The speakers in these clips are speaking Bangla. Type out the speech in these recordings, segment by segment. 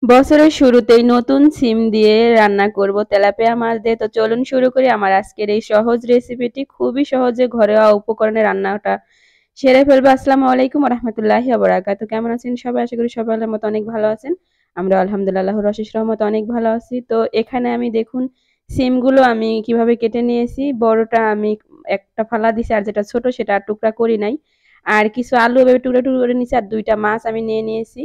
বছরের শুরুতেই নতুন সিম দিয়ে রান্না করব তেলাপিয়া মাছ দিয়ে। তো চলুন শুরু করি আমার আজকের এই সহজ রেসিপিটি। খুবই সহজে ঘরোয়া উপকরণে রান্নাটা সেরে ফেলবো। আসসালামু আলাইকুম ওয়া রাহমাতুল্লাহি ওয়া বারাকাতুহু। কেমন আছেন সবাই? আশা করি সবাই আল্লাহর মতো অনেক ভালো আছেন। আমরা আলহামদুলিল্লাহ আল্লাহর অশেষ রহমতে অনেক ভালো আছি। তো এখানে আমি দেখুন সিমগুলো আমি কিভাবে কেটে নিয়েছি। বড়টা আমি একটা ফালা দিছি আর যেটা ছোট সেটা আর টুকরা করি নাই। আর কিছু আলু এভাবে টুকরা টুকরা করে নিয়েছি আর ২ টা মাছ আমি নিয়ে নিয়েছি।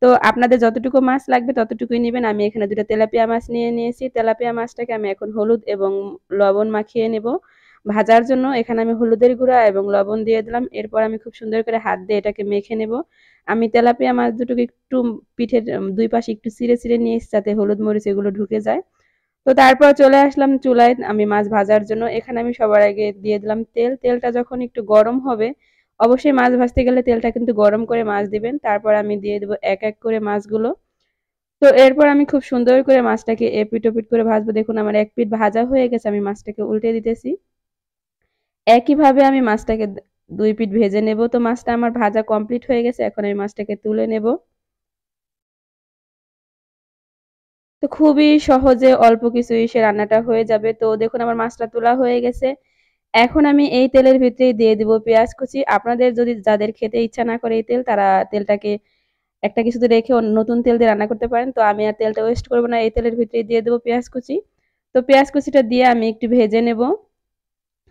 তো আপনাদের যতটুকু মাছ লাগবে ততটুকুই নিবেন। আমি এখানে ২ টা তেলাপিয়া মাছ নিয়ে নিয়েছি। তেলাপিয়া মাছটাকে আমি এখন হলুদ এবং লবণ মাখিয়ে নেব। ভাজার জন্য এখানে আমি হলুদের গুঁড়া এবং লবণ দিয়ে দিলাম। এরপর আমি খুব সুন্দর করে হাত দিয়ে এটাকে মেখে নেব। আমি তেলাপিয়া মাছ দুটোকে একটু পিঠের ২ পাশে একটু চিড়ে, চিড়ে নিয়েছি যাতে হলুদ মরিচ এগুলো ঢুকে যায়। তো তারপর চলে আসলাম চুলায় আমি মাছ ভাজার জন্য। এখানে আমি সবার আগে দিয়ে দিলাম তেল। তেলটা যখন একটু গরম হবে, অবশ্যই মাছ ভাজতে গেলে তেলটা কিন্তু গরম করে মাছ দিবেন। তারপর আমি দিয়ে দেব এক, এক করে মাছগুলো। তো এরপর আমি খুব সুন্দর করে মাছটাকে এপিট-ওপিট করে ভাজবো। দেখুন আমার এক পিঠ ভাজা হয়ে গেছে। আমি মাছটাকে উল্টে দিতেছি। একইভাবে আমি মাছটাকে ২ পিঠ ভেজে নেব। তো মাছটা আমার ভাজা কমপ্লিট হয়ে গেছে। এখন আমি মাছটাকে তুলে নেব। তো খুবই সহজে অল্প কিছুই সে রান্নাটা হয়ে যাবে। তো দেখুন আমার মাছটা তোলা হয়ে গেছে। এখন আমি এই তেলের ভিতরেই দিয়ে দিব পেঁয়াজ কুচি। আপনাদের যদি যাদের খেতে ইচ্ছা না করে এই তেল, তারা তেলটাকে একটা কিছুতে রেখে নতুন তেল দিয়ে রান্না করতে পারেন। তো আমি আর তেলটা ওয়েস্ট করব না। এই তেলের ভিতরেই দিয়ে দেব পেঁয়াজ কুচি। তো পেঁয়াজ কুচিটা দিয়ে আমি একটু ভেজে নেব।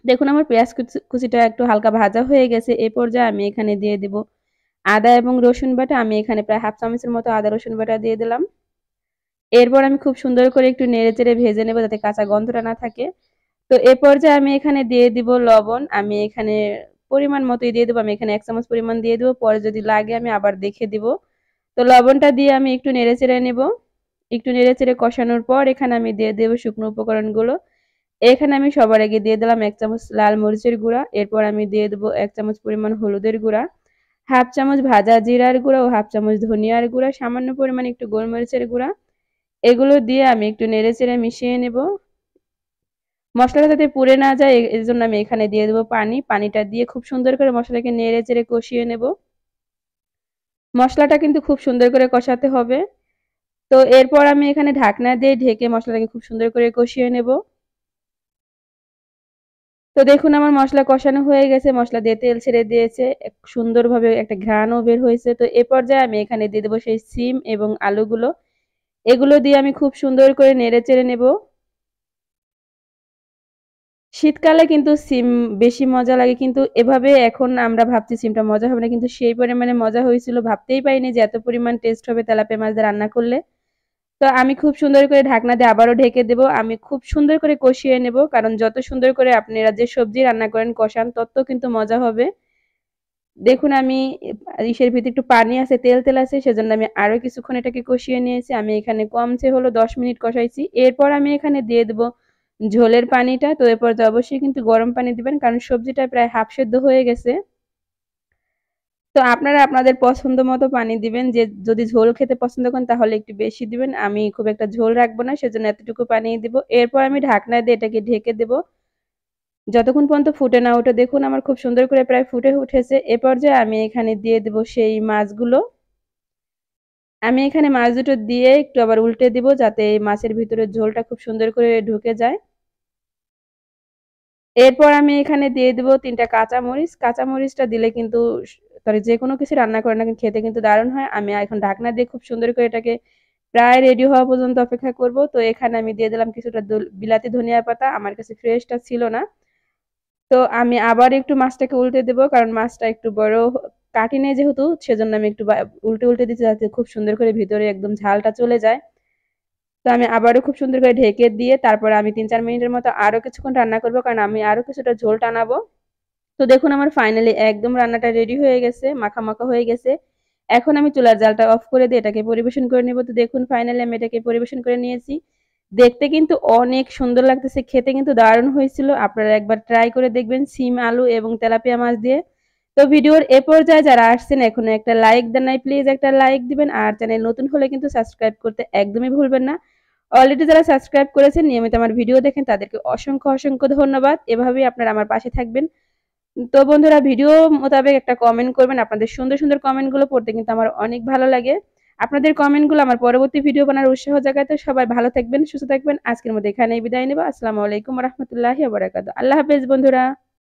দেখুন আমার পেঁয়াজ কুচিটা একটু হালকা ভাজা হয়ে গেছে। এ পর্যায়ে আমি এখানে দিয়ে দিব আদা এবং রসুন বাটা। আমি এখানে প্রায় হাফ চামচের মতো আদা রসুন বাটা দিয়ে দিলাম। এরপর আমি খুব সুন্দর করে একটু নেড়েচেড়ে ভেজে নেব যাতে কাঁচা গন্ধটা না থাকে। তো এ পর্যায়ে আমি এখানে দিয়ে দিব লবণ। আমি এখানে পরিমাণ মতোই দিয়ে দেব। আমি এখানে ১ চামচ পরিমাণ দিয়ে দেব। পরে যদি লাগে আমি আবার দেখে দিব। তো লবণটা দিয়ে আমি একটু নেড়েচেড়ে নেব। একটু নেড়েচেড়ে কষানোর পর এখানে আমি দিয়ে দেব শুকনো উপকরণগুলো। এখানে আমি সবার আগে দিয়ে দিলাম ১ চামচ লাল মরিচের গুঁড়া। এরপর আমি দিয়ে দেব ১ চামচ পরিমাণ হলুদের গুঁড়া, হাফ চামচ ভাজা জিরার গুঁড়া ও হাফ চামচ ধনিয়ার গুঁড়া, সামান্য পরিমাণে একটু গোলমরিচের গুঁড়া। এগুলো দিয়ে আমি একটু নেড়েচেড়ে মিশিয়ে নেব। মসলাটা যাতে পুড়ে না যায় এজন্য আমি এখানে দিয়ে দেব পানি। পানিটা দিয়ে খুব সুন্দর করে মসলাটাকে নেড়েচেড়ে কষিয়ে নেব। মসলাটা কিন্তু খুব সুন্দর করে কষাতে হবে। তো এরপর আমি এখানে ঢাকনা দিয়ে ঢেকে মসলাটাকে খুব সুন্দর করে কষিয়ে নেব। তো দেখুন আমার মসলা কষানো হয়ে গেছে। মসলা দিয়ে তেল ছেড়ে দিয়েছে। সুন্দরভাবে একটা ঘ্রাণও বের হয়েছে। তো এ পর্যায়ে আমি এখানে দিয়ে দেব সেই সিম এবং আলুগুলো। এগুলো দিয়ে আমি খুব সুন্দর করে নেড়েচেড়ে নেব। শীতকালে কিন্তু সিম বেশি মজা লাগে কিন্তু এভাবে এখন আমরা ভাবছি সিমটা মজা হবে না কিন্তু সেই পরিমাণে মজা হয়েছিল ভাবতেই পারিনি যে এত পরিমাণ টেস্ট হবে তেলাপিয়া মাছ দিয়ে রান্না করলে। তো আমি খুব সুন্দর করে ঢাকনা দিয়ে আবারও ঢেকে দেব। আমি খুব সুন্দর করে কষিয়ে নেব কারণ যত সুন্দর করে আপনারা যে সবজি রান্না করেন কষান তত কিন্তু মজা হবে। দেখুন আমি ইসের ভিতরে একটু পানি আছে, তেল, তেল আছে সেজন্য আমি আরো কিছুক্ষণ এটাকে কষিয়ে নিয়েছি। আমি এখানে কমসে হলো ১০ মিনিট কষাইছি। এরপর আমি এখানে দিয়ে দেব ঝোলের পানিটা। তো এ পর্যায়ে অবশ্যই কিন্তু গরম পানি দিবেন কারণ সবজিটা প্রায় হাফ সেদ্ধ হয়ে গেছে। তো আপনারা আপনাদের পছন্দ মতো পানি দিবেন। যে যদি ঝোল খেতে পছন্দ করেন তাহলে একটু বেশি দিবেন। আমি খুব একটা ঝোল রাখবো না সেজন্য এতটুকু পানিই দিব। এরপর আমি ঢাকনা দিয়ে এটাকে ঢেকে দেব। যতক্ষণ পর্যন্ত ফুটে না ওঠে দেখুন আমার খুব সুন্দর করে প্রায় ফুটে উঠেছে। এ পর্যায়ে আমি এখানে দিয়ে দেব সেই মাছগুলো। আমি এখানে মাছ দুটো দিয়ে একটু আবার উল্টে দিব যাতে এই মাছের ভিতরে ঝোলটা খুব সুন্দর করে ঢুকে যায়। এরপর আমি এখানে দিয়ে দেব ৩ টা কাঁচামরিচ। কাঁচামরিচটা দিলে কিন্তু সরি যেকোনো কিছু রান্না করেন না কেন খেতে কিন্তু দারুণ হয়। আমি এখন ঢাকনা দিয়ে খুব সুন্দর করে এটাকে প্রায় রেডি হওয়া পর্যন্ত অপেক্ষা করব। তো এখানে আমি দিয়ে দিলাম কিছুটা বিলাতি ধনিয়া পাতা। আমার কাছে ফ্রেশটা ছিল না। তো আমি আবার একটু মাছটাকে উল্টে দেব কারণ মাছটা একটু বড় কাটি নেই যেহেতু সেজন্য আমি একটু উল্টে, উল্টে দিচ্ছি যাতে খুব সুন্দর করে ভিতরে একদম ঝালটা চলে যায়। তো আমি আবারও খুব সুন্দর করে ঢেকে দিয়ে তারপরে আমি ৩-৪ মিনিটের মতো আরো কিছুক্ষণ রান্না করব কারণ আমি আরো কিছুটা ঝোল টানাবো। তো দেখুন আমার ফাইনালি একদম রান্নাটা রেডি হয়ে গেছে, মাখা, মাখা হয়ে গেছে। এখন আমি চুলার জালটা অফ করে দিয়ে এটাকে পরিবেশন করে নেব। তো দেখুন ফাইনালি আমি এটাকে পরিবেশন করে নিয়েছি। দেখতে কিন্তু অনেক সুন্দর লাগতেছে, খেতে কিন্তু দারুণ হয়েছিল। আপনারা একবার ট্রাই করে দেখবেন সিম, আলু এবং তেলাপিয়া মাছ দিয়ে। তো ভিডিওর এ পর্যায়ে যারা আসছেন এখনো একটা লাইক দেন নাই, প্লিজ একটা লাইক দিবেন। আর চ্যানেল নতুন হলে কিন্তু সাবস্ক্রাইব করতে একদমই ভুলবেন না। অলরেডি যারা সাবস্ক্রাইব করেছেন নিয়মিত আমার ভিডিও দেখেন তাদেরকে অসংখ্য, অসংখ্য ধন্যবাদ। এভাবেই আপনারা আমার পাশে থাকবেন। তো বন্ধুরা ভিডিও মোতাবেক একটা কমেন্ট করবেন। আপনাদের সুন্দর, সুন্দর কমেন্টগুলো পড়তে কিন্তু আমার অনেক ভালো লাগে। আপনাদের কমেন্টগুলো আমার পরবর্তী ভিডিও বানানোর উৎসাহ জাগায়। তো সবাই ভালো থাকবেন, সুস্থ থাকবেন। আজকের মতো এখানেই বিদায় নেব। আসসালামু আলাইকুম ওয়া রাহমাতুল্লাহি ওয়া বারাকাতুহু। আল্লাহ হাফেজ বন্ধুরা।